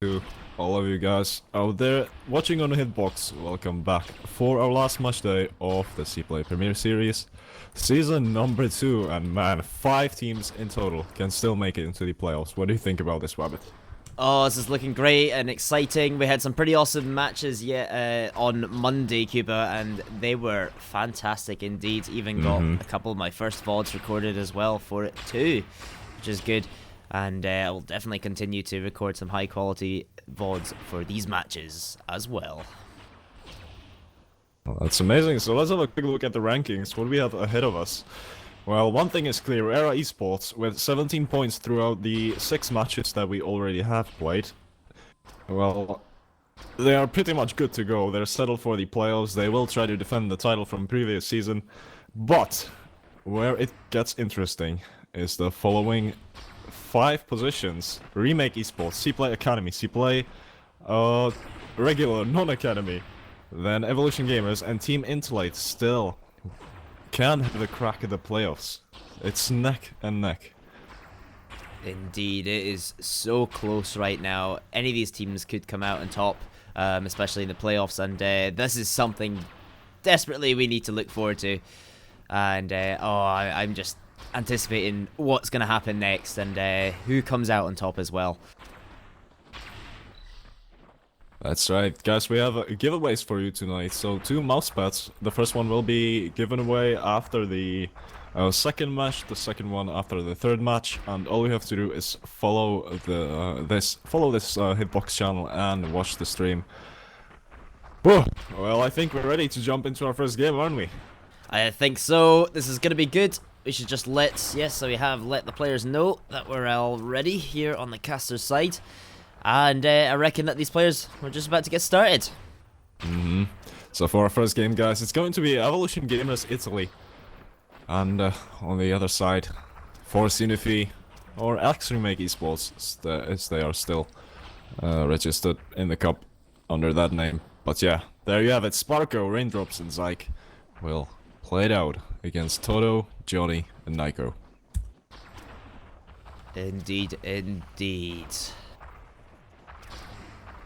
To all of you guys out there watching on the Hitbox, welcome back for our last match day of the CPLAY Premier Series, season number 2, and man, 5 teams in total can still make it into the playoffs. What do you think about this, Wabbit? Oh, this is looking great and exciting. We had some pretty awesome matches on Monday, Cuba, and they were fantastic indeed. Even got a couple of my first VODs recorded as well for it too, which is good. And I will definitely continue to record some high quality VODs for these matches as well. Well, that's amazing. So let's have a quick look at the rankings. What do we have ahead of us? Well, one thing is clear, Era Esports with 17 points throughout the 6 matches that we already have played. Well, they are pretty much good to go. They're settled for the playoffs. They will try to defend the title from previous season. But where it gets interesting is the following 5 positions: Remake Esports, CPLAY Academy, CPLAY regular non-academy, then Evolution Gamers and Team Intellate still can have a crack at the playoffs. It's neck and neck. Indeed, it is so close right now. Any of these teams could come out on top, especially in the playoffs, and this is something desperately we need to look forward to. And I'm just anticipating what's going to happen next and who comes out on top as well. That's right, guys, we have giveaways for you tonight. So 2 mouse pads. The first one will be given away after the second match, the second one after the third match, and all you have to do is follow this Hitbox channel and watch the stream. Whoa. Well, I think we're ready to jump into our first game, aren't we? I think so. This is going to be good. We should just let the players know that we're all ready here on the caster's side. And I reckon that these players are just about to get started. So for our first game, guys, it's going to be Evolution Gamers Italy. And on the other side, Force-Unifiée or Remake Esports, as they are still registered in the cup under that name. But yeah, there you have it. Sparko, Raindrops, and Zyke will play it out against Toto, Johnny, and Nico. Indeed, indeed.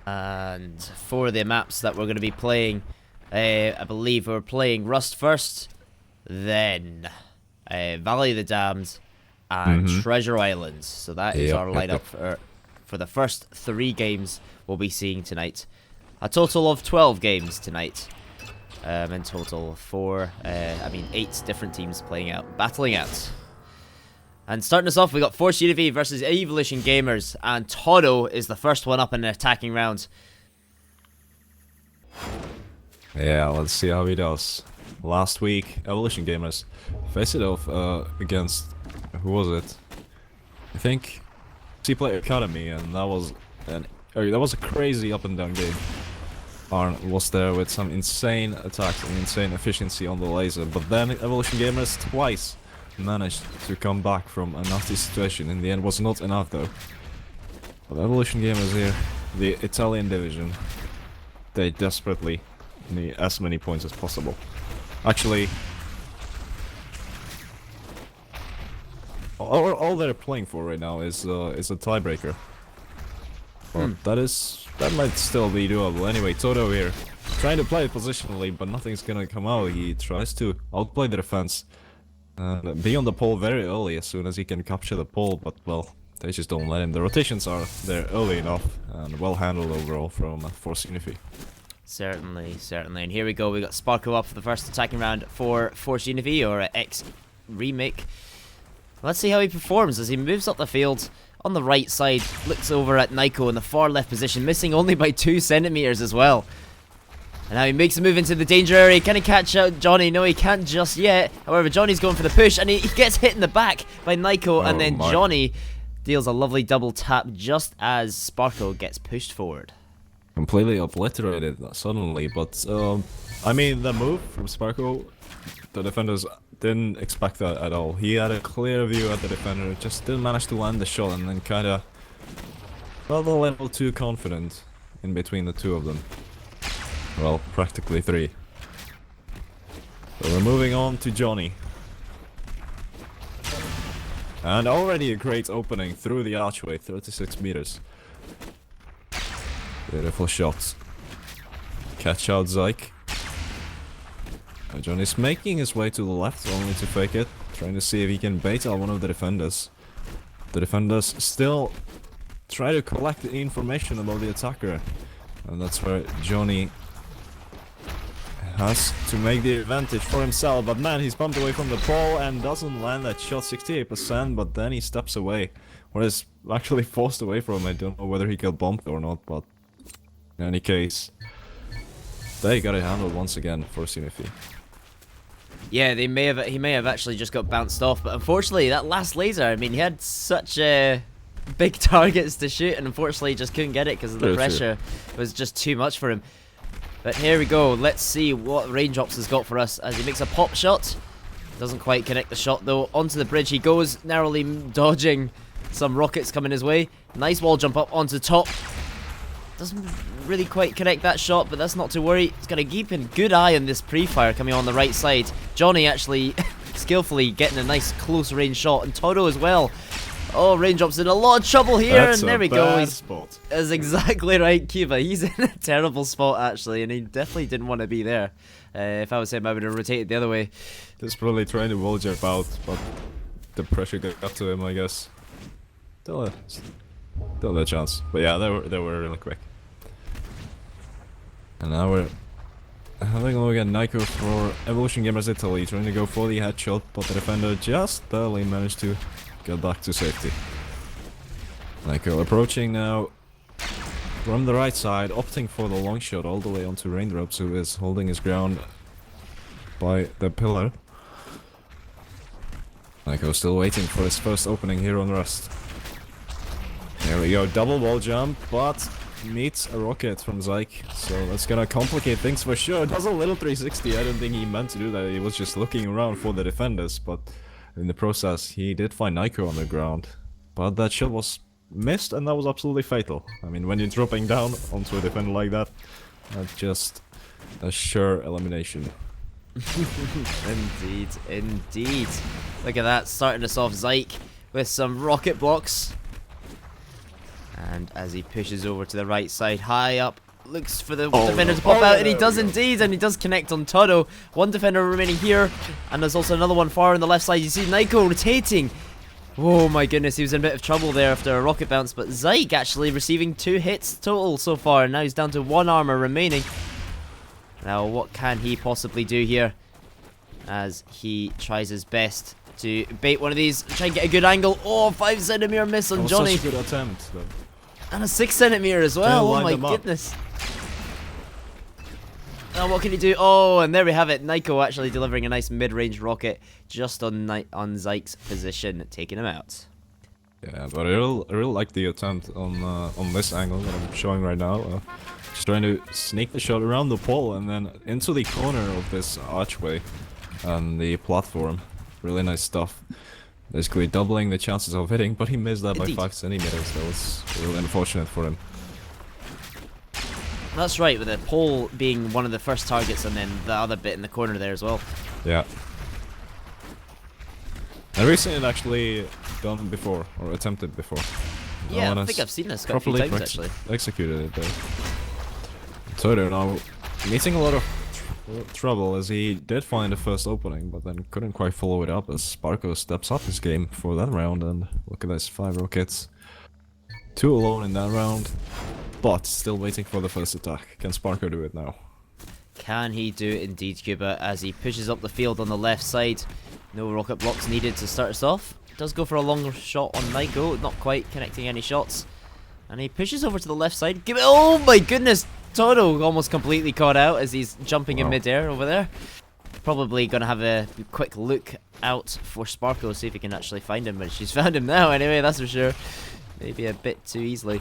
And for the maps that we're going to be playing, I believe we're playing Rust first, then Valley of the Damned, and Treasure Islands. So that is our lineup for the first 3 games we'll be seeing tonight. A total of 12 games tonight. In total, 8 different teams battling out. And starting us off, we got Force-Unifiée versus Evolution Gamers, and Toto is the first one up in the attacking round. Yeah, let's see how he does. Last week, Evolution Gamers faced it off against, who was it? I think CPLAY Academy, and that was a crazy up and down game. Arn was there with some insane attacks and insane efficiency on the laser, but then Evolution Gamers twice managed to come back from a nasty situation. In the end, was not enough though. But Evolution Gamers here, the Italian division, they desperately need as many points as possible. Actually, all they're playing for right now is a tiebreaker. But that might still be doable. Anyway, Toto here, trying to play it positionally, but nothing's gonna come out. He tries to outplay the defense and be on the pole very early as soon as he can capture the pole, but well, they just don't let him. The rotations are there early enough and well handled overall from Force-Unifiée. Certainly. And here we go. We got Sparko up for the first attacking round for Force-Unifiée, or X Remake. Let's see how he performs as he moves up the field. On the right side, looks over at Nico in the far left position, missing only by 2 centimeters as well. And now he makes a move into the danger area. Can he catch out Johnny? No, he can't just yet. However, Johnny's going for the push, and he gets hit in the back by Nico, and then Johnny deals a lovely double tap just as Sparko gets pushed forward. Completely obliterated suddenly, but I mean, the move from Sparko, the defenders didn't expect that at all. He had a clear view at the defender, just didn't manage to land the shot, and then kinda felt a little too confident in between the 2 of them. Well, practically 3. So we're moving on to Johnny. And already a great opening through the archway, 36 meters. Beautiful shot. Catch out Zyke. Johnny's making his way to the left, only to fake it. Trying to see if he can bait out one of the defenders. The defenders still try to collect the information about the attacker. And that's where Johnny has to make the advantage for himself. But man, he's bumped away from the pole and doesn't land that shot, 68%, but then he steps away. Or is actually forced away from him. I don't know whether he got bumped or not, but in any case, they got it handled once again for Force-Unifiée. Yeah, he may have actually just got bounced off, but unfortunately that last laser, I mean, he had such big targets to shoot, and unfortunately he just couldn't get it because of the pressure. It was just too much for him. But here we go, let's see what Raindrops has got for us as he makes a pop shot. Doesn't quite connect the shot though. Onto the bridge he goes, narrowly dodging some rockets coming his way. Nice wall jump up onto top. Doesn't really quite connect that shot, but that's not to worry. He's got to keep a good eye on this pre-fire coming on the right side. Johnny actually skillfully getting a nice close range shot, and Toto as well. Oh, Raindrop's in a lot of trouble here, and there we go. That's exactly right, Cuba. He's in a terrible spot actually, and he definitely didn't want to be there. If I was him, I would have rotated the other way. He's probably trying to wall jump out, but the pressure got to him, I guess. Still a chance, but yeah, they were really quick. And now we're having a look at Nico for Evolution Gamerz Italy, trying to go for the headshot, but the defender just barely managed to get back to safety. Nico approaching now from the right side, opting for the long shot all the way onto Raindrops, who is holding his ground by the pillar. Nico still waiting for his first opening here on Rust. There we go, double wall jump, but meets a rocket from Zyke, so that's gonna complicate things for sure. Does a little 360, I don't think he meant to do that, he was just looking around for the defenders, but in the process he did find Nico on the ground. But that shot was missed, and that was absolutely fatal. I mean, when you're dropping down onto a defender like that, that's just a sure elimination. Indeed, indeed. Look at that, starting us off Zyke with some rocket blocks. And as he pushes over to the right side, high up, looks for the defender to pop out, and he does indeed, and he does connect on Todo. One defender remaining here, and there's also another one far on the left side. You see Nico rotating. Oh my goodness, he was in a bit of trouble there after a rocket bounce, but Zyke actually receiving 2 hits total so far, and now he's down to 1 armor remaining. Now, what can he possibly do here as he tries his best to bait one of these, try and get a good angle. Oh, 5 centimeter miss on Johnny. Such a good attempt, though. And a 6 centimeter as well. Oh my goodness. Now what can he do? Oh, and there we have it. Nico actually delivering a nice mid-range rocket just on Zyke's position, taking him out. Yeah, but I really like the attempt on this angle that I'm showing right now. Just trying to sneak the shot around the pole and then into the corner of this archway and the platform. Really nice stuff. Basically doubling the chances of hitting, but he missed that by 5 centimeters. That was really unfortunate for him. That's right, with the pole being one of the first targets and then the other bit in the corner there as well. Yeah. I've recently it actually done before, or attempted before. Yeah, I think I've seen this a few times actually. Executed it though. Toto now meeting a lot of trouble as he did find the first opening, but then couldn't quite follow it up as Sparko steps up his game for that round, and look at this, 5 rockets. 2 alone in that round, but still waiting for the first attack. Can Sparko do it now? Can he do it indeed, Cuba, as he pushes up the field on the left side. No rocket blocks needed to start us off. Does go for a long shot on Nico, not quite connecting any shots. And he pushes over to the left side. Give it, oh my goodness! Toto almost completely caught out as he's jumping in midair over there. Probably gonna have a quick look out for Sparko, see if he can actually find him, but she's found him now anyway, that's for sure. Maybe a bit too easily.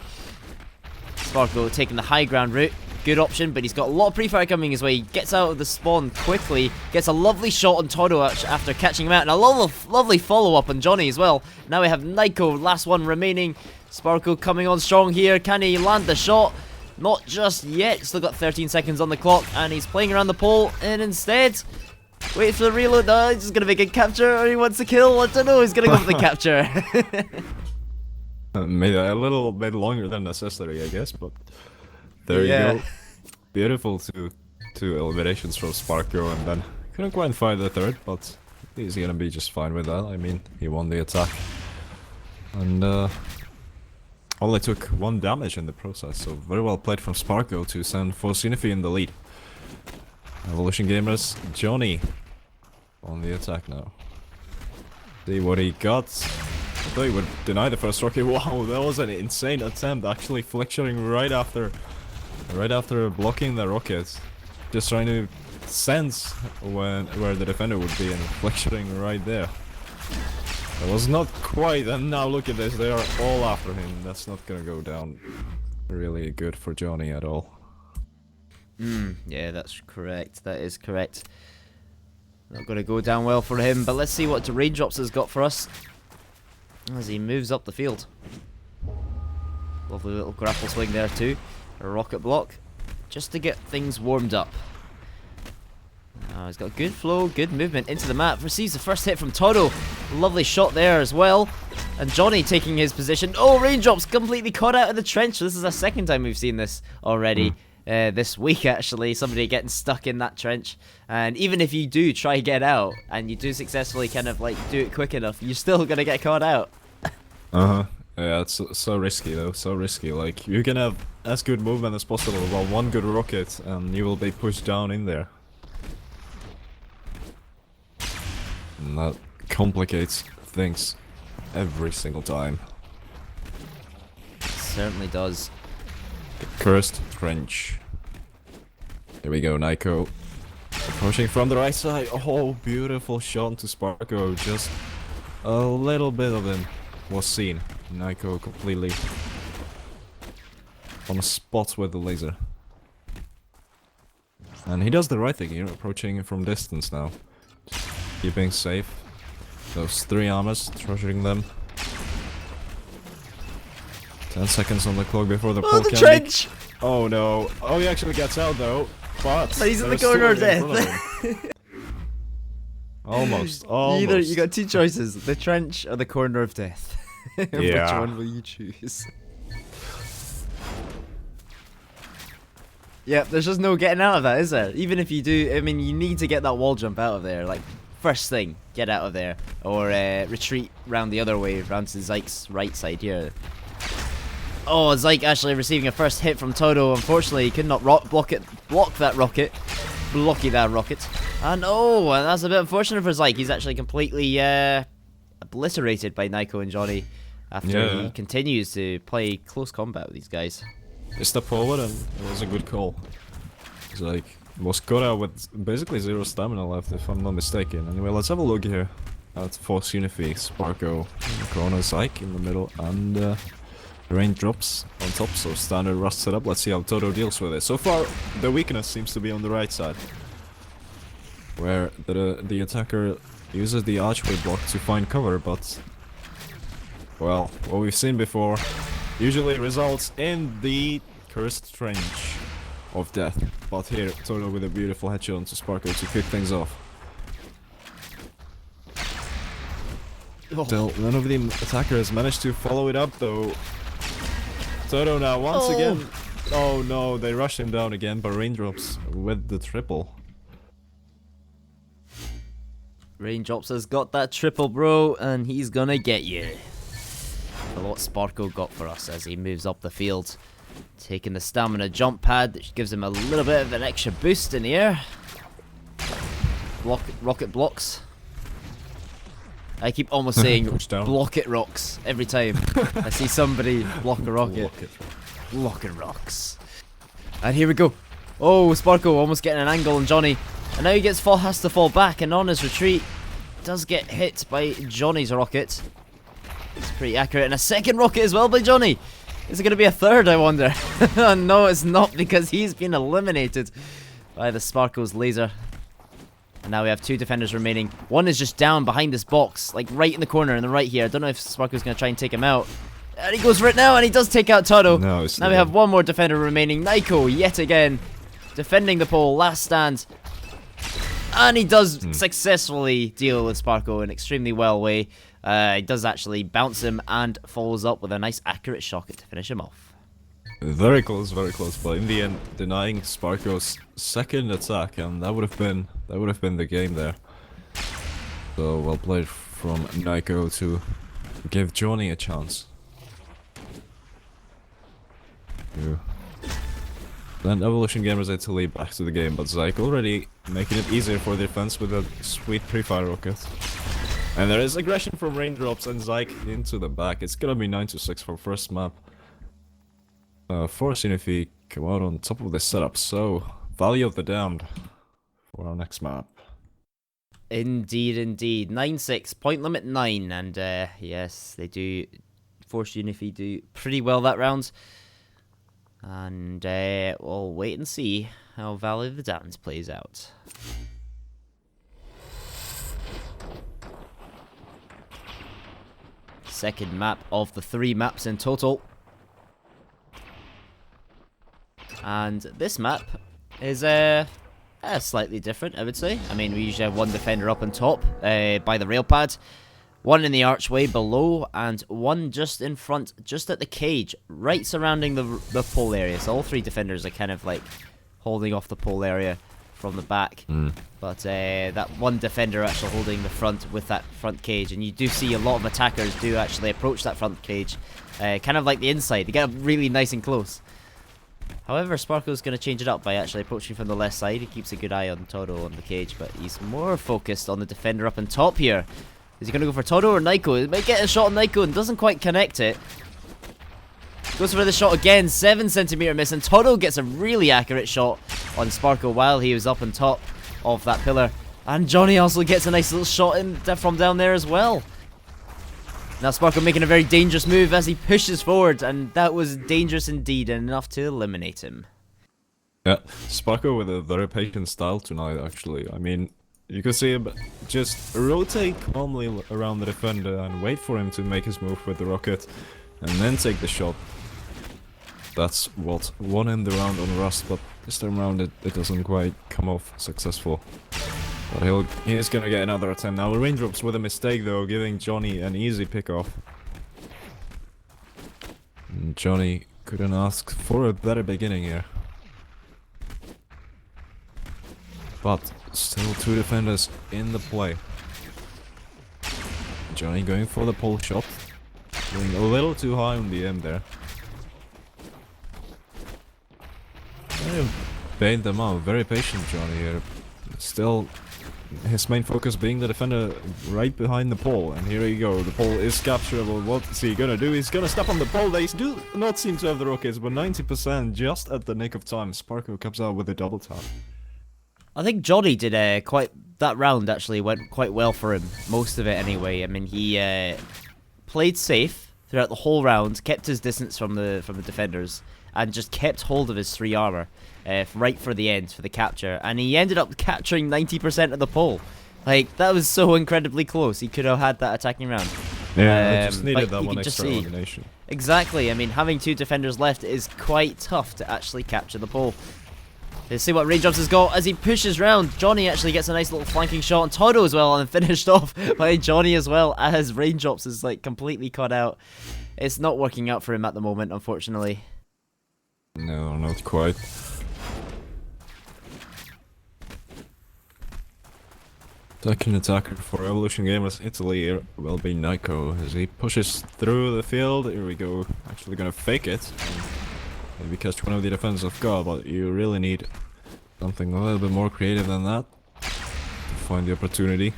Sparko taking the high ground route. Good option, but he's got a lot of pre-fire coming his way. He gets out of the spawn quickly, gets a lovely shot on Toto after catching him out, and a lovely follow-up on Johnny as well. Now we have Nico, last one remaining. Sparko coming on strong here. Can he land the shot? Not just yet. Still got 13 seconds on the clock, and he's playing around the pole, and instead, wait for the reload. No, he's just going to make a capture, or he wants to kill. I don't know. He's going to go for the capture. Made a little bit longer than necessary, I guess, but There you go. Beautiful two eliminations from Sparko, and then couldn't quite find the third, but he's gonna be just fine with that. I mean, he won the attack. And only took 1 damage in the process, so very well played from Sparko to send Force-Unifiée in the lead. Evolution Gamerz, Johnny on the attack now. See what he got. I thought he would deny the first rocket. Wow, that was an insane attempt, actually flexuring right after blocking the rocket. Just trying to sense where the defender would be and flexuring right there. It was not quite, and now look at this, they are all after him. That's not gonna go down really good for Johnny at all. Yeah, that's correct. That is correct. Not gonna go down well for him, but let's see what Raindrops has got for us as he moves up the field. Lovely little grapple swing there too. A rocket block, just to get things warmed up. He's got good flow, good movement into the map. Receives the first hit from Toro. Lovely shot there as well. And Johnny taking his position. Oh, Raindrops completely caught out of the trench. This is the second time we've seen this already. This week, actually. Somebody getting stuck in that trench. And even if you do try to get out, and you do successfully kind of like do it quick enough, you're still going to get caught out. Yeah, it's so risky though, so risky. Like, you can have as good movement as possible, while one good rocket, and you will be pushed down in there. And that complicates things every single time. Certainly does. The cursed trench. Here we go, Nico. Approaching from the right side. Oh, beautiful shot to Sparko. Just a little bit of him was seen. Nico completely on the spot with the laser. And he does the right thing here, approaching from distance now. Keeping safe. Those 3 armors, treasuring them. 10 seconds on the clock before the pull the trench! Oh no. Oh, he actually gets out though. But he's in the corner of death. Almost. You got 2 choices: the trench or the corner of death. Yeah. Which one will you choose? Yeah, there's just no getting out of that, is there? Even if you do, I mean, you need to get that wall jump out of there. Like, first thing, get out of there. Or retreat round the other way, round to Zyke's right side here. Oh, Zyke actually receiving a first hit from Toto. Unfortunately, he could not block that rocket. Blocky that rocket. And oh, and that's a bit unfortunate for Zyke. He's actually completely obliterated by Nico and Johnny after he continues to play close combat with these guys. He stepped forward and it was a good call. It's like, was caught out with basically 0 stamina left, if I'm not mistaken. Anyway, let's have a look here at Force-Unifiée, Sparko in the corner, Zyke in the middle, and Raindrops on top, so standard Rust setup. Let's see how Toto deals with it. So far, the weakness seems to be on the right side, where the attacker uses the archway block to find cover, but, well, what we've seen before usually results in the cursed trench of death. But here, Toto with a beautiful headshot onto Sparko to kick things off. Still, none of the attackers managed to follow it up though. Toto now once again. Oh no, they rush him down again, but Raindrops with the triple. Raindrops has got that triple, bro, and he's gonna get you. A lot Sparko got for us as he moves up the field. Taking the stamina jump pad, which gives him a little bit of an extra boost in the air. Rocket blocks. I keep almost saying block it rocks every time I see somebody block a rocket. Block it rocks. And here we go. Oh, Sparko almost getting an angle on Johnny. And now he has to fall back, and on his retreat does get hit by Johnny's rocket. It's pretty accurate. And a second rocket as well by Johnny. Is it going to be a third, I wonder? No, it's not, because he's been eliminated by the Sparko's laser. And now we have 2 defenders remaining. One is just down behind this box, like right in the corner in the right here. I don't know if Sparko's going to try and take him out. And he goes for it now, and he does take out Toto. No, now we have 1 more defender remaining. Nico, yet again, defending the pole. Last stand. And he does successfully deal with Sparko in an extremely well way. He does actually bounce him and follows up with a nice accurate shot to finish him off. Very close, but in the end, denying Sparko's second attack, and that would have been the game there. So well played from Nico to give Johnny a chance. Then Evolution Gamerz had to lead back to the game, but Zyke already making it easier for the defense with a sweet pre-fire rocket. And there is aggression from Raindrops and Zyke into the back. It's gonna be 9-6 for first map. Force-Unifiée come out on top of the setup, so Valley of the Damned for our next map. Indeed, indeed. 9-6, point limit 9, and yes, they do. Force-Unifiée do pretty well that round. And we'll wait and see how Valley of the Damned plays out. Second map of the 3 maps in total. And this map is slightly different, I would say. I mean, we usually have one defender up on top by the rail pad, one in the archway below, and one just in front, just at the cage, right surrounding the pole area. So all 3 defenders are kind of like holding off the pole area from the back. But that one defender actually holding the front with that front cage, and you do see a lot of attackers do actually approach that front cage, kind of like the inside. They get up really nice and close. However, Sparko's going to change it up by actually approaching from the left side. He keeps a good eye on Todo on the cage, but he's more focused on the defender up on top here. Is he going to go for Todo or Nico? He might get a shot on Nico and doesn't quite connect it. Goes for the shot again, 7cm miss, and Todo gets a really accurate shot on Sparko while he was up on top of that pillar. And Johnny also gets a nice little shot in from down there as well. Now Sparko making a very dangerous move as he pushes forward, and that was dangerous indeed, and enough to eliminate him. Yeah, Sparko with a very patient style tonight, actually. I mean, you can see him just rotate calmly around the defender and wait for him to make his move with the rocket, and then take the shot. That's what won him the round on Rust, but this time around it doesn't quite come off successful. But he is gonna get another attempt now. Raindrops with a mistake though, giving Johnny an easy pickoff. And Johnny couldn't ask for a better beginning here. But still 2 defenders in the play. Johnny going for the pole shot. Going a little too high on the end there. Bait them out. Very patient Johnny here. Still his main focus being the defender right behind the pole, and here you go, the pole is capturable. What's he gonna do? He's gonna step on the pole. They do not seem to have the rockets, but 90% just at the nick of time. Sparko comes out with a double tap. I think Johnny did that round actually went quite well for him, most of it anyway. I mean, he played safe throughout the whole round, kept his distance from the defenders, and just kept hold of his 3 armor right for the end, for the capture. And he ended up capturing 90% of the pole. Like, that was so incredibly close. He could have had that attacking round. Yeah, just needed that one extra elimination. Exactly. I mean, having 2 defenders left is quite tough to actually capture the pole. Let's see what Raindrops has got as he pushes round. Johnny actually gets a nice little flanking shot on Todo as well, and finished off by Johnny as well, as Raindrops is like completely cut out. It's not working out for him at the moment, unfortunately. No, not quite. Second attacker for Evolution Gamerz Italy here will be Nico as he pushes through the field. Here we go. Actually gonna fake it. Maybe catch one of the defenders off guard, but you really need something a little bit more creative than that to find the opportunity.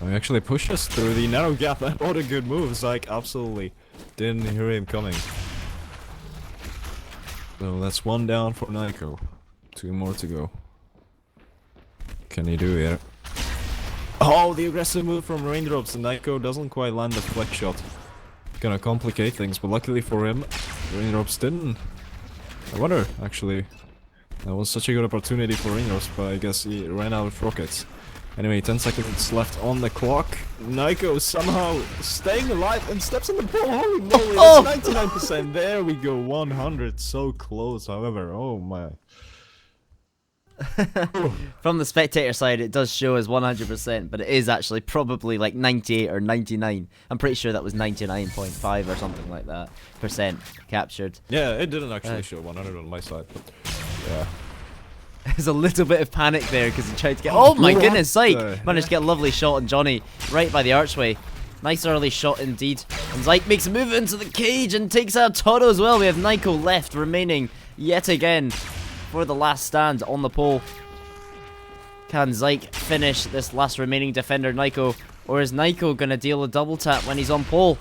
He actually pushes through the narrow gap, and what a good move. Zyke absolutely didn't hear him coming. So that's 1 down for Nico. 2 more to go. Can he do it? Oh, the aggressive move from Raindrops, and Nico doesn't quite land the flex shot. Gonna complicate things, but luckily for him, Raindrops didn't. I wonder, actually. That was such a good opportunity for Raindrops, but I guess he ran out of rockets. Anyway, 10 seconds left on the clock. Nico somehow staying alive and steps on the pole. Holy moly, that's 99%. There we go, 100. So close, however. Oh my. From the spectator side, it does show as 100%, but it is actually probably like 98 or 99. I'm pretty sure that was 99.5 or something like that % captured. Yeah, it didn't actually show 100 on my side, but yeah. There's a little bit of panic there because he tried to get. Oh my goodness, Zyke the managed to get a lovely shot on Johnny right by the archway. Nice early shot indeed. And Zyke makes a move into the cage and takes out Toto as well. We have Nico left remaining yet again for the last stand on the pole. Can Zyke finish this last remaining defender, Nico? Or is Nico going to deal a double tap when he's on pole?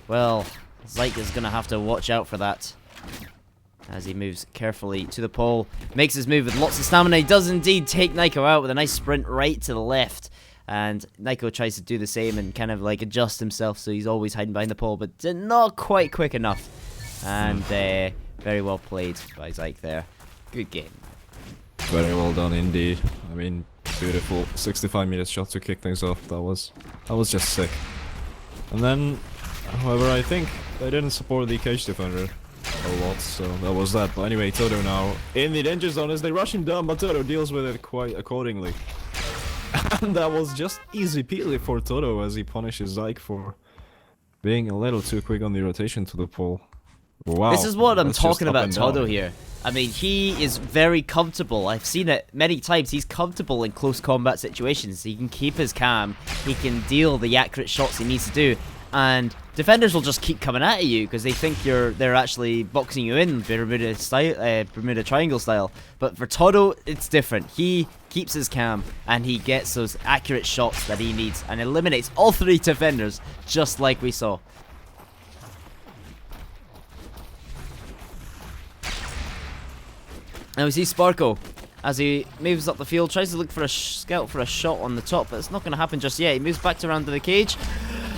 Well, Zyke is going to have to watch out for that. As he moves carefully to the pole. Makes his move with lots of stamina. He does indeed take Nico out with a nice sprint right to the left. And Nico tries to do the same and kind of like adjust himself so he's always hiding behind the pole, but not quite quick enough. And very well played by Zyke there. Good game. Very well done indeed. I mean, beautiful 65-meter shot to kick things off. That was just sick. And then, however, I think they didn't support the cage defender a lot, so that was that. But anyway, Toto now in the danger zone as they rush him down, but Toto deals with it quite accordingly. And that was just easy peasy for Toto as he punishes Zyke for being a little too quick on the rotation to the pole. Wow. This is what I'm That's just talking up about and Toto down. here. I mean, he is very comfortable. I've seen it many times. He's comfortable in close combat situations. He can keep his calm. He can deal the accurate shots he needs to do. And defenders will just keep coming at you because they think they're actually boxing you in Bermuda style, Bermuda Triangle style. But for Toto, it's different. He keeps his calm and he gets those accurate shots that he needs and eliminates all three defenders, just like we saw. Now we see Sparko as he moves up the field, tries to look for a scout for a shot on the top, but it's not going to happen just yet. He moves back around to the cage.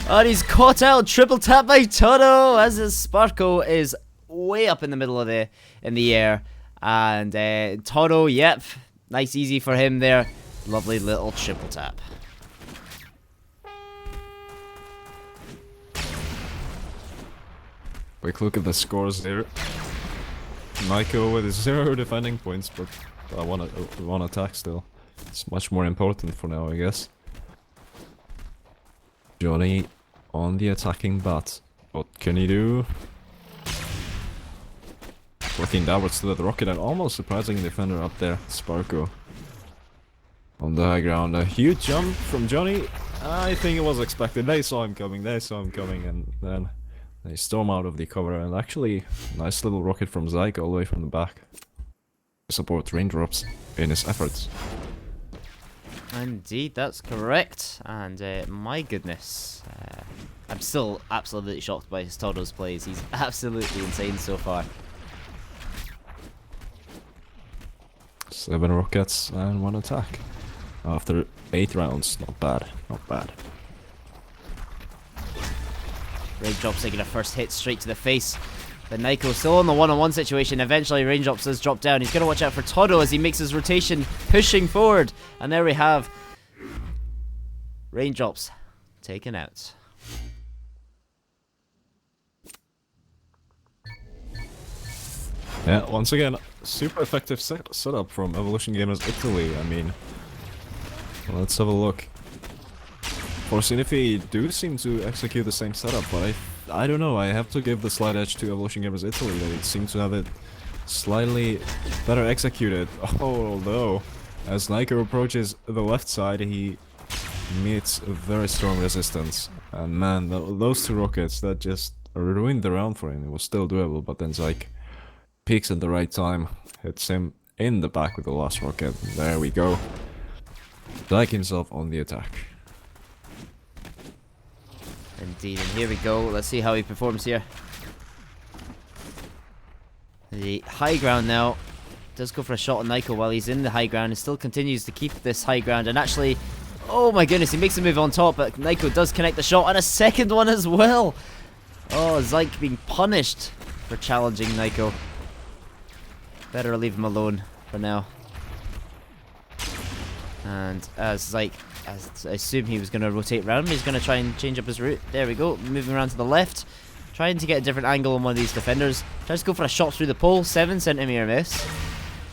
And he's caught out, triple tap by Toto as his Sparko is way up in the middle of in the air. And Toto, yep, nice easy for him there. Lovely little triple tap. Quick look at the scores there. Nico with his 0 defending points, but one attack still. It's much more important for now, I guess. Johnny on the attacking bat. What can he do? Looking downwards to the rocket and almost surprising defender up there, Sparko. On the high ground, a huge jump from Johnny. I think it was expected. They saw him coming, and then they storm out of the cover. And actually, nice little rocket from Zyke all the way from the back. Support raindrops in his efforts. Indeed, that's correct. And my goodness, I'm still absolutely shocked by his Toto's plays. He's absolutely insane so far. 7 rockets and 1 attack. After 8 rounds, not bad, not bad. Raindrops taking a first hit straight to the face. But Nico still in the one-on-one situation. Eventually, Raindrops does drop down. He's going to watch out for Toto as he makes his rotation, pushing forward. And there we have Raindrops taken out. Yeah, once again, super effective setup from Evolution Gamerz Italy. I mean, let's have a look. Force-Unifiée do seem to execute the same setup, but I don't know, I have to give the slight edge to Evolution Gamerz Italy. They seem to have it slightly better executed. Although, as Nico approaches the left side, he meets a very strong resistance. And man, those 2 rockets, that just ruined the round for him. It was still doable, but then Zyke peaks at the right time, hits him in the back with the last rocket. There we go. Zyke himself on the attack. Indeed, and here we go. Let's see how he performs here. The high ground now does go for a shot on Nico while he's in the high ground and still continues to keep this high ground. And actually, oh my goodness, he makes a move on top, but Nico does connect the shot and a second one as well. Oh, Zyke being punished for challenging Nico. Better leave him alone for now. And as Zyke, as I assume he was going to rotate around, he's going to try and change up his route. There we go, moving around to the left. Trying to get a different angle on one of these defenders. Tries to go for a shot through the pole, 7 centimeter miss.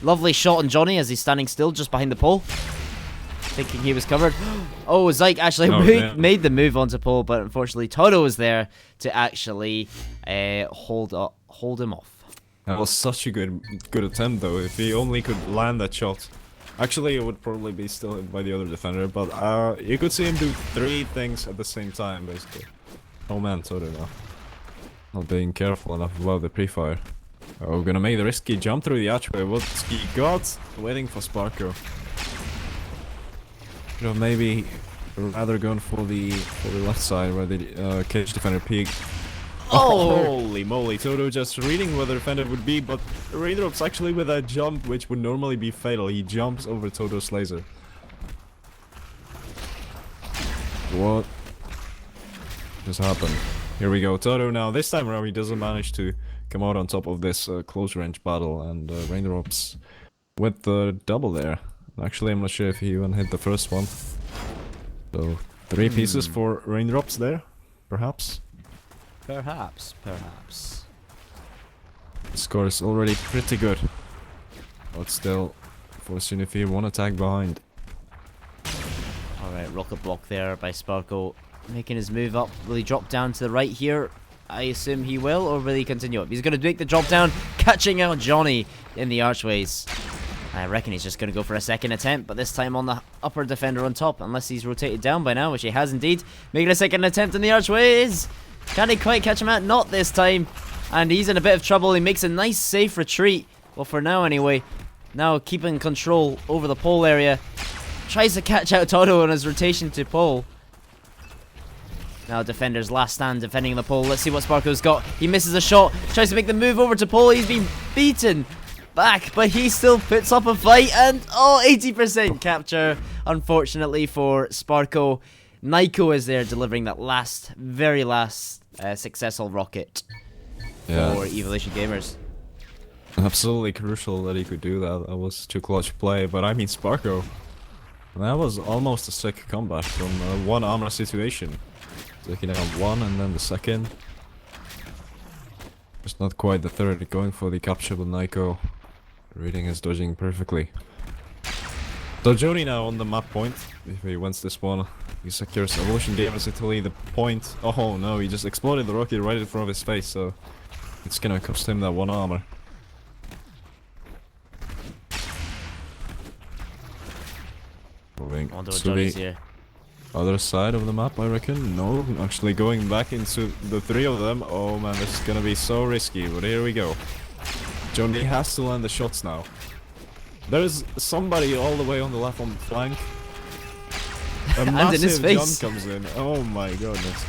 Lovely shot on Johnny as he's standing still just behind the pole. Thinking he was covered. Oh, Zyke actually made the move onto pole, but unfortunately Toto was there to actually hold him off. That was such a good attempt though. If he only could land that shot. Actually, it would probably be still hit by the other defender, but you could see him do 3 things at the same time, basically. Oh man, Toto now. Not being careful enough about the pre-fire. Oh, gonna make the risky jump through the archway. What's he got? Waiting for Sparko. Should have maybe rather gone for the left side where the cage defender peeked. Oh! Holy moly, Toto just reading where the defender would be, but Raindrops actually with that jump, which would normally be fatal, he jumps over Toto's laser. What just happened? Here we go, Toto now. This time around he doesn't manage to come out on top of this close range battle, and Raindrops with the double there. Actually, I'm not sure if he even hit the first one. So, 3 pieces for Raindrops there, perhaps? Perhaps. The score is already pretty good. But still, Force-Unifiée 1 attack behind. Alright, rocket block there by Sparko. Making his move up. Will he drop down to the right here? I assume he will, or will he continue up? He's going to make the drop down, catching out Johnny in the archways. I reckon he's just going to go for a second attempt, but this time on the upper defender on top, unless he's rotated down by now, which he has indeed. Making a second attempt in the archways. Can he quite catch him out? Not this time. And he's in a bit of trouble. He makes a nice safe retreat. Well, for now anyway. Now keeping control over the pole area. Tries to catch out Toto on his rotation to pole. Now defender's last stand defending the pole. Let's see what Sparko's got. He misses a shot. Tries to make the move over to pole. He's been beaten back, but he still puts up a fight. And, 80% capture, unfortunately, for Sparko. Nico is there delivering that very last successful rocket for Evolution Gamers. Absolutely crucial that he could do that. That was too clutch play, but I mean Sparko. That was almost a sick comeback from a 1 armor situation. Taking out 1 and then the second. Just not quite the third, going for the capture with Nico. Reading his dodging perfectly. So Joni now on the map point. If he wins this one, he secures Evolution Gamers Italy the point. Oh no, he just exploded the rocket right in front of his face, so it's gonna cost him that 1 armor. Moving to the other side of the map, I reckon. No, actually going back into the 3 of them. Oh man, this is gonna be so risky, but here we go. Johnny has to land the shots now. There's somebody all the way on the left on the flank. A massive jump comes in. Oh my goodness.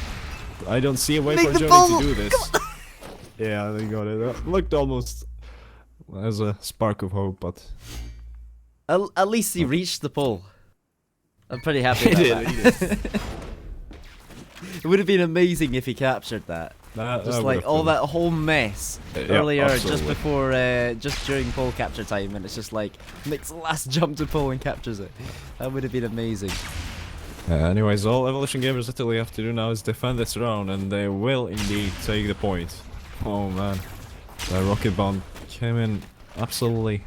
I don't see a way for Johnny to do this. Yeah, they got it. That looked almost as a spark of hope, but... At least he reached the pole. I'm pretty happy about that. It would have been amazing if he captured that. Just like all that whole mess earlier, just before, just during pole capture time, and it's just like makes the last jump to pole and captures it. That would have been amazing. Anyways, all Evolution Gamers Italy have to do now is defend this round, and they will indeed take the point. Oh man, that rocket bomb came in absolutely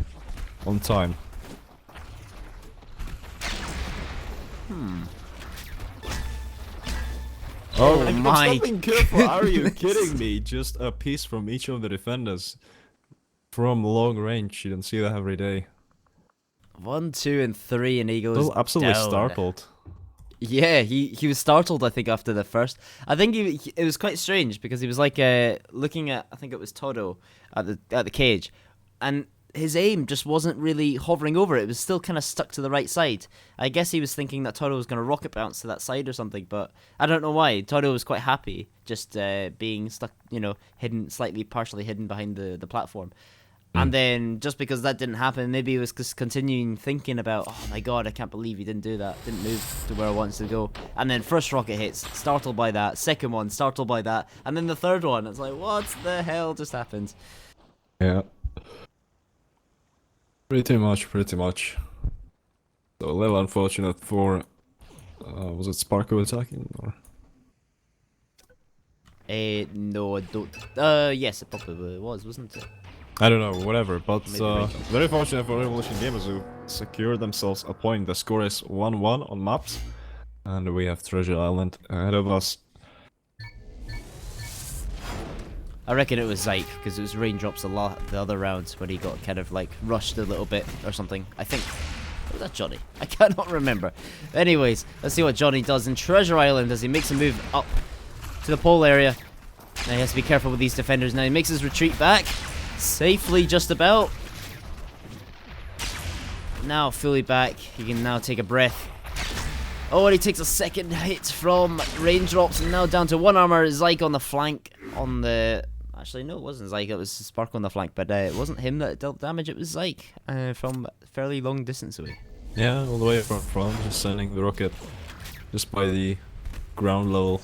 on time. Oh my! Stop being careful! Are you kidding me? Just a piece from each of the defenders from long range. You don't see that every day. 1, 2, and 3, and he goes down. Absolutely down. Startled. Yeah, he was startled. I think after the first. I think it was quite strange because he was like looking at, I think it was Toto at the cage, and his aim just wasn't really hovering over it. It was still kind of stuck to the right side. I guess he was thinking that Toto was going to rocket bounce to that side or something, but I don't know why. Toto was quite happy just being stuck, hidden, partially hidden behind the platform. And then just because that didn't happen, maybe he was just continuing thinking about, oh my god, I can't believe he didn't do that. Didn't move to where I wanted to go. And then first rocket hits, startled by that. Second one, startled by that. And then the third one, it's like, what the hell just happened? Yeah. Pretty much. So a little unfortunate for, was it Sparko attacking or? No, I don't. Yes, it probably was, wasn't it? I don't know, whatever, but Maybe Rangers. very fortunate for Evolution Gamers who secured themselves a point. The score is 1-1 on maps, and we have Treasure Island ahead of us. I reckon it was Zyke, because it was Raindrops the other rounds when he got kind of like rushed a little bit or something. I think. Was that Johnny? I cannot remember. Anyways, let's see what Johnny does in Treasure Island as he makes a move up to the pole area. Now he has to be careful with these defenders. Now he makes his retreat back. Safely, just about. Now fully back. He can now take a breath. Oh, and he takes a second hit from Raindrops, and now down to 1 armor. Zyke on the flank. On the... Actually, no, it wasn't Zyke. It was Sparkle on the flank, but it wasn't him that dealt damage. It was Zyke from fairly long distance away. Yeah, all the way from front, just sending the rocket just by the ground level.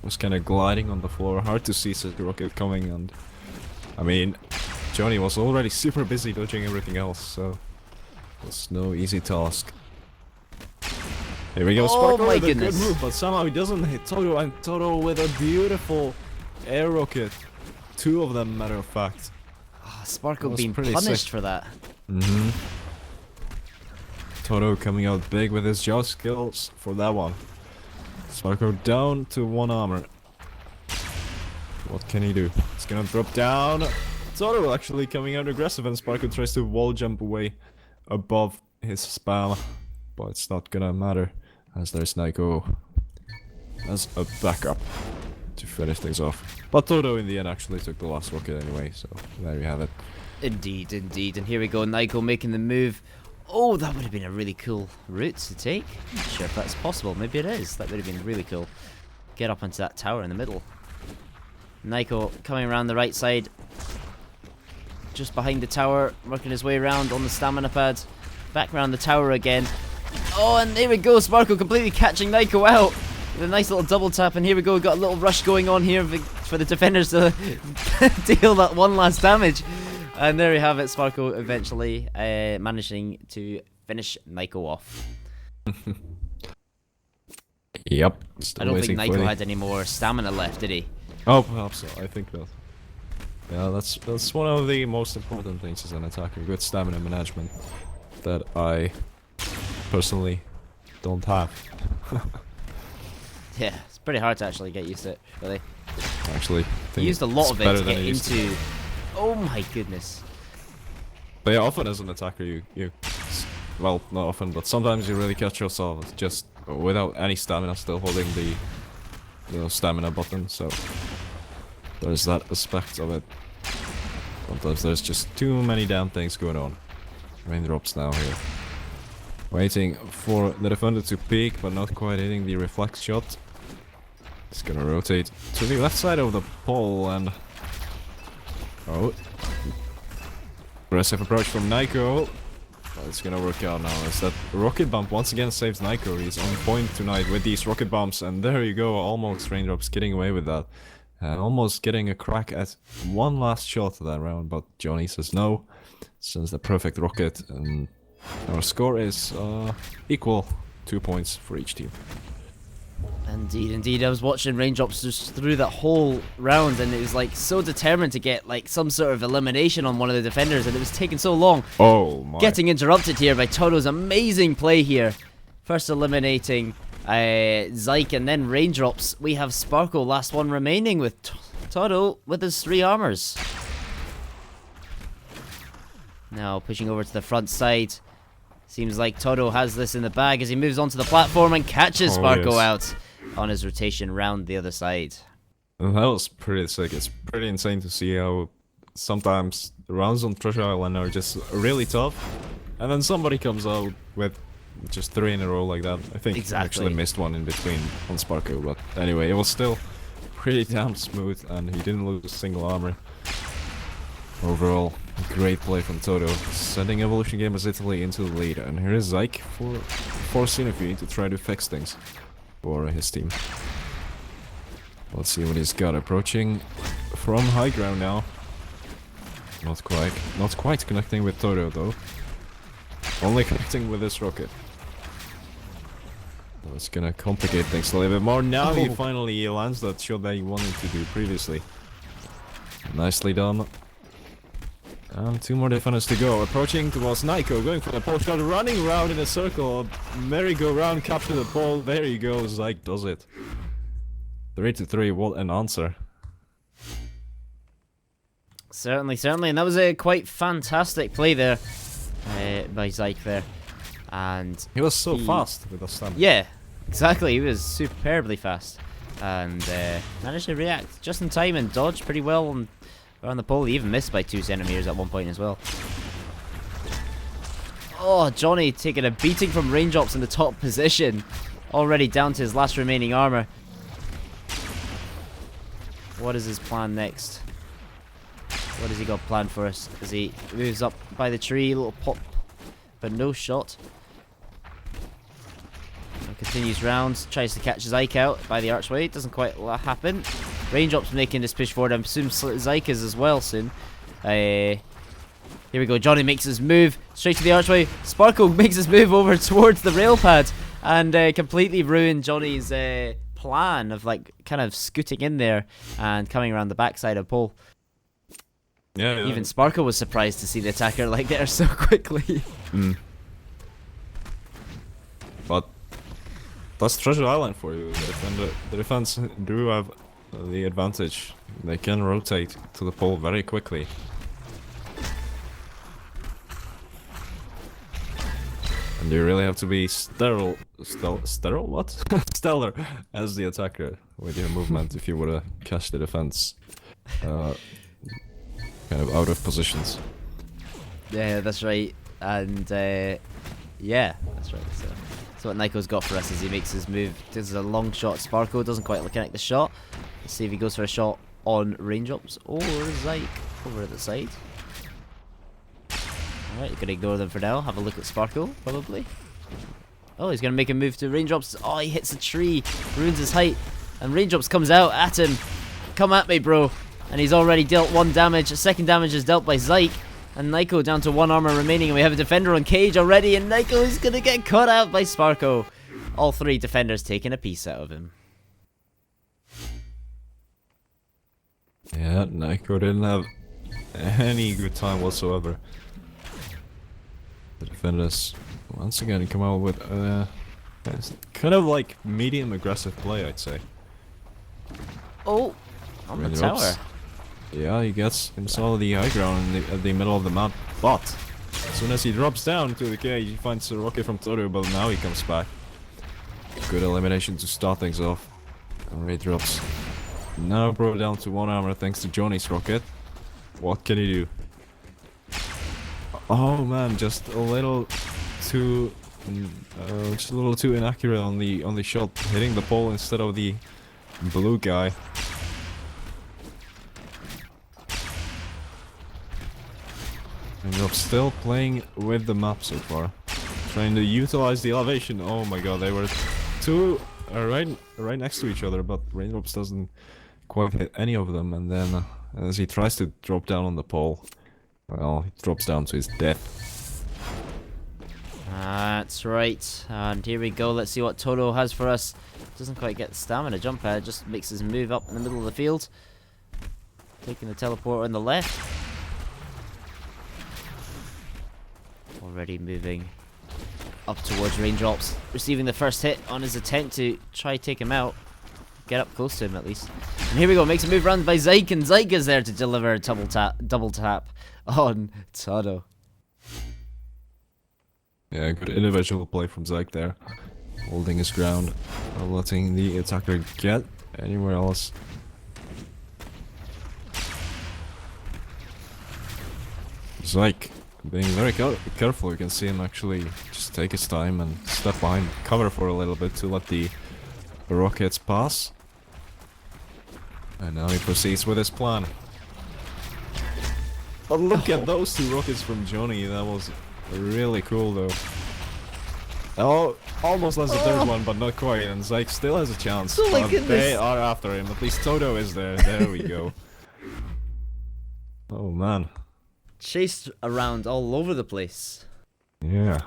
Was kind of gliding on the floor. Hard to see such a rocket coming, and I mean, Johnny was already super busy dodging everything else, so it's no easy task. Here we go, Sparkle with a good move, but somehow he doesn't hit Toto, and Toto with a beautiful air rocket. 2 of them, matter of fact. Oh, Sparkle being punished for that. Mm-hmm. Toto coming out big with his jaw skills for that one. Sparkle down to 1 armor. What can he do? He's gonna drop down. Toto actually coming out aggressive, and Sparkle tries to wall jump away above his spam. But it's not gonna matter, as there's Naiko as a backup to finish things off. But Toto in the end actually took the last rocket anyway, so there you have it. Indeed, indeed. And here we go, Naiko making the move. Oh, that would have been a really cool route to take. I'm not sure if that's possible. Maybe it is. That would have been really cool. Get up onto that tower in the middle. Naiko coming around the right side. Just behind the tower, working his way around on the stamina pad. Back around the tower again. Oh, and there we go. Sparkle completely catching Naiko out. With a nice little double tap, and here we go. We've got a little rush going on here for the defenders to deal that 1 last damage. And there we have it. Sparkle eventually managing to finish Naiko off. Yep. I don't think Naiko had any more stamina left, did he? Oh, perhaps so. I think not. Yeah, that's one of the most important things as an attacker. Good stamina management that I personally don't have. Yeah, it's pretty hard to actually get used to it, really. Actually, he used a lot of it to get into... Oh my goodness. But yeah, often as an attacker you... Well, not often, but sometimes you really catch yourself just without any stamina, still holding the stamina button, so... There's that aspect of it. Sometimes there's just too many damn things going on. Raindrops now here. Waiting for the defender to peek, but not quite hitting the reflex shot. It's gonna rotate to the left side of the pole and... Oh. Aggressive approach from Naiko. But it's gonna work out now as that rocket bump once again saves Naiko. He's on point tonight with these rocket bumps, and there you go, almost Raindrops getting away with that. And almost getting a crack at 1 last shot of that round, but Johnny says no. Sends the perfect rocket, and our score is equal. 2 points for each team. Indeed, indeed. I was watching Raindrops just through that whole round, and it was like so determined to get like some sort of elimination on one of the defenders, and it was taking so long. Oh my. Getting interrupted here by Toto's amazing play here. First eliminating Zyke and then Raindrops. We have Sparkle, last one remaining, with Toto with his 3 armors. Now pushing over to the front side. Seems like Toto has this in the bag as he moves onto the platform and catches Sparkle out on his rotation round the other side. That was pretty sick. It's pretty insane to see how sometimes the rounds on Treasure Island are just really tough, and then somebody comes out with just 3 in a row like that. I think I actually missed one in between on Sparkle, but anyway, it was still pretty damn smooth, and he didn't lose a single armor. Overall, great play from Toto, sending Evolution Gamers Italy into the lead, and here is Zyke for Force-Unifiée to try to fix things for his team. Let's see what he's got. Approaching from high ground now. Not quite connecting with Toto though. Only connecting with this rocket. That's gonna complicate things a little bit more. Now he finally lands that shot that he wanted to do previously. Nicely done. And 2 more defenders to go. Approaching towards Nico, going for the pole shot, running around in a circle. Merry-go-round, capture the pole. There you go, Zyke does it. 3-3, what an answer. Certainly, certainly, and that was a quite fantastic play there by Zyke there. And he was so fast with the stun. Yeah, exactly, he was superbly fast. And managed to react just in time and dodge pretty well on the pole. He even missed by 2 centimeters at one point as well. Oh, Johnny taking a beating from raindrops in the top position. Already down to his last remaining armor. What is his plan next? What has he got planned for us? As he moves up by the tree, a little pop, but no shot. And continues round, tries to catch Zyke out by the archway. Doesn't quite happen. Raindrops making this push forward. I assume Zyke is as well soon. Here we go. Johnny makes his move straight to the archway. Sparkle makes his move over towards the rail pad and completely ruined Johnny's plan of like kind of scooting in there and coming around the backside of pole. Yeah. Even Sparkle was surprised to see the attacker like there so quickly. But that's Treasure Island for you. The defense do have the advantage. They can rotate to the pole very quickly. And you really have to be sterile what? Stellar as the attacker with your movement if you were to catch the defense. Kind of out of positions. Yeah, that's right. And yeah, that's right. So what Nico's got for us is he makes his move. This is a long shot. Sparkle doesn't quite connect the shot. Let's see if he goes for a shot on raindrops or Zyke over at the side. Alright, you can ignore them for now. Have a look at Sparkle, probably. Oh, he's going to make a move to raindrops. Oh, he hits a tree, ruins his height, and raindrops comes out at him. Come at me, bro. And he's already dealt 1 damage. A 2nd damage is dealt by Zyke. And Nico down to 1 armor remaining. And we have a defender on cage already. And Nico is going to get cut out by Sparko. All 3 defenders taking a piece out of him. Yeah, Nico didn't have any good time whatsoever. The defenders once again come out with kind of like medium aggressive play, I'd say. Oh, on the tower. Yeah, he gets himself the high ground at the middle of the map, but as soon as he drops down to the cage, he finds a rocket from Toto, but now he comes back. Good elimination to start things off. And Ray drops. Now brought down to 1 armor thanks to Johnny's rocket. What can he do? Oh man, just a little too inaccurate on the shot, hitting the pole instead of the blue guy. And we're still playing with the map so far, trying to utilize the elevation. Oh my god, they were 2 right next to each other, but Raindrops doesn't quite hit any of them. And then as he tries to drop down on the pole, well, he drops down to his death. That's right. And here we go. Let's see what Toto has for us. Doesn't quite get the stamina jump pad, just makes his move up in the middle of the field. Taking the teleporter on the left. Already moving up towards raindrops, receiving the first hit on his attempt to try take him out. Get up close to him at least. And here we go, makes a move round by Zyke, and Zyke is there to deliver a double tap on Toto. Yeah, good individual play from Zyke there. Holding his ground, not letting the attacker get anywhere else. Zyke being very careful. You can see him actually just take his time and step behind cover for a little bit to let the rockets pass. And now he proceeds with his plan. But look at those 2 rockets from Johnny. That was really cool though. Oh, almost has a 3rd one, but not quite. And Zyke still has a chance. Oh my but goodness. they are after him. At least Toto is there. There we go. Oh man. Chased around all over the place. Yeah.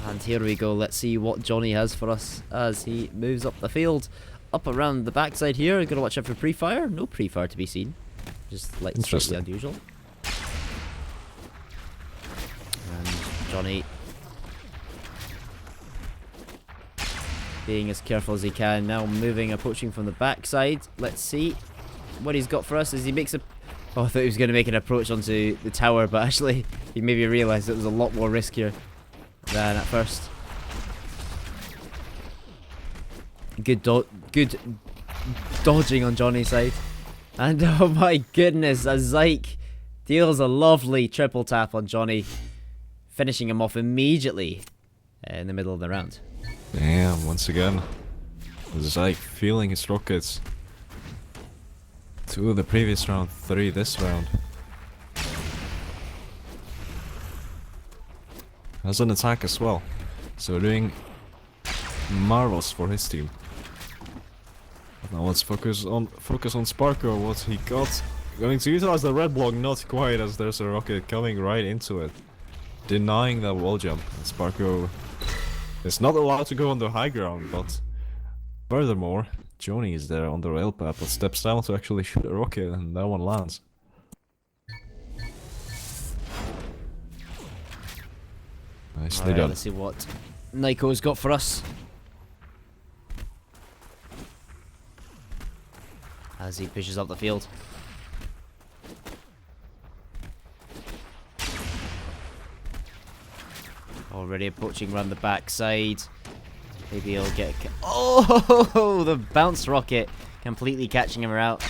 And here we go. Let's see what Johnny has for us as he moves up the field. Up around the backside here. Gotta watch out for pre-fire. No pre-fire to be seen. Just like Interesting. slightly unusual. And Johnny being as careful as he can, now moving, approaching from the backside. Let's see what he's got for us as he makes a... Oh, I thought he was going to make an approach onto the tower, but actually he maybe realised it was a lot more riskier than at first. Good dodging on Johnny's side. And oh my goodness, as Zyke deals a lovely triple tap on Johnny, finishing him off immediately in the middle of the round. Damn, once again. Zyke feeling his rockets. 2 the previous round, 3 this round. Has an attack as well. So doing marvels for his team. Now let's focus on Sparko, what he got. Going to utilize the red block, not quite, as there's a rocket coming right into it. Denying that wall jump. And Sparko is not allowed to go on the high ground, but furthermore, Johnny is there on the rail pad, but steps down to actually shoot a rocket, and that one lands. Nicely done. Let's see what Nyko's got for us. As he pushes up the field. Already approaching around the backside. Maybe he'll get... Oh, the bounce rocket completely catching him out,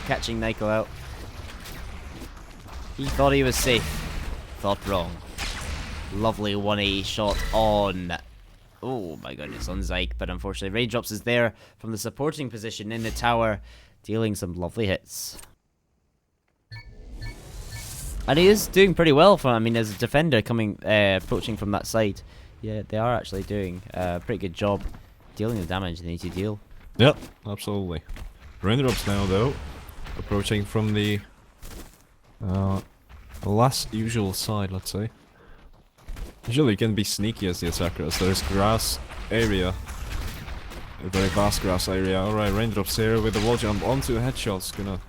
catching Nyko out. He thought he was safe. Thought wrong. Lovely 180 shot on... Oh my goodness, on Zyke, but unfortunately Raindrops is there from the supporting position in the tower, dealing some lovely hits. And he is doing pretty well for, I mean, as a defender coming, approaching from that side. Yeah, they are actually doing a pretty good job dealing the damage they need to deal. Yep, absolutely. Raindrops now, though, approaching from the less usual side, let's say. Usually you can be sneaky as the attacker, as there's grass area. A very vast grass area. Alright, Raindrops here with the wall jump onto headshots. Gonna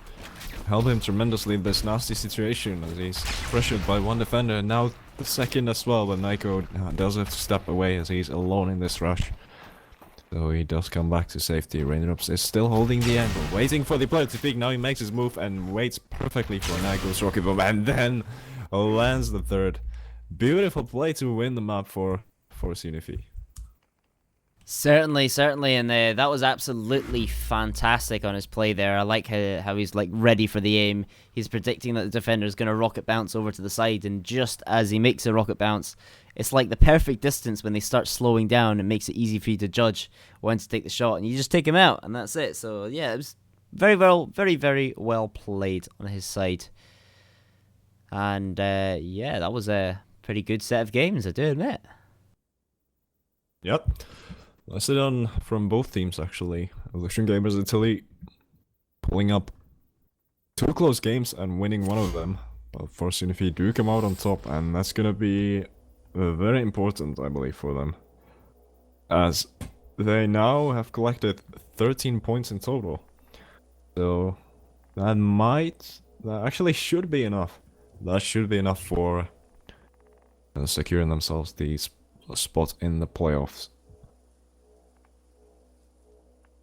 help him tremendously in this nasty situation as he's pressured by one defender. And now the second as well, but Nyko does have to step away as he's alone in this rush. So he does come back to safety. Raindrops is still holding the angle, waiting for the player to peek. Now he makes his move and waits perfectly for Nyko's rocket bomb, and then lands the third. Beautiful play to win the map for Force-Unifiée. Certainly, and that was absolutely fantastic on his play there. I like how he's like ready for the aim. He's predicting that the defender is going to rocket bounce over to the side, and just as he makes a rocket bounce, it's like the perfect distance when they start slowing down. It makes it easy for you to judge when to take the shot, and you just take him out, and that's it. So yeah, it was very well played on his side. And yeah, that was a pretty good set of games, I do admit. Yep. Nicely done from both teams, actually. Evolution Gamers and Tilly pulling up 2 close games and winning one of them. But Force-Unifiée do come out on top, and that's gonna be very important, I believe, for them. As they now have collected 13 points in total. So that actually should be enough. That should be enough for securing themselves the spot in the playoffs.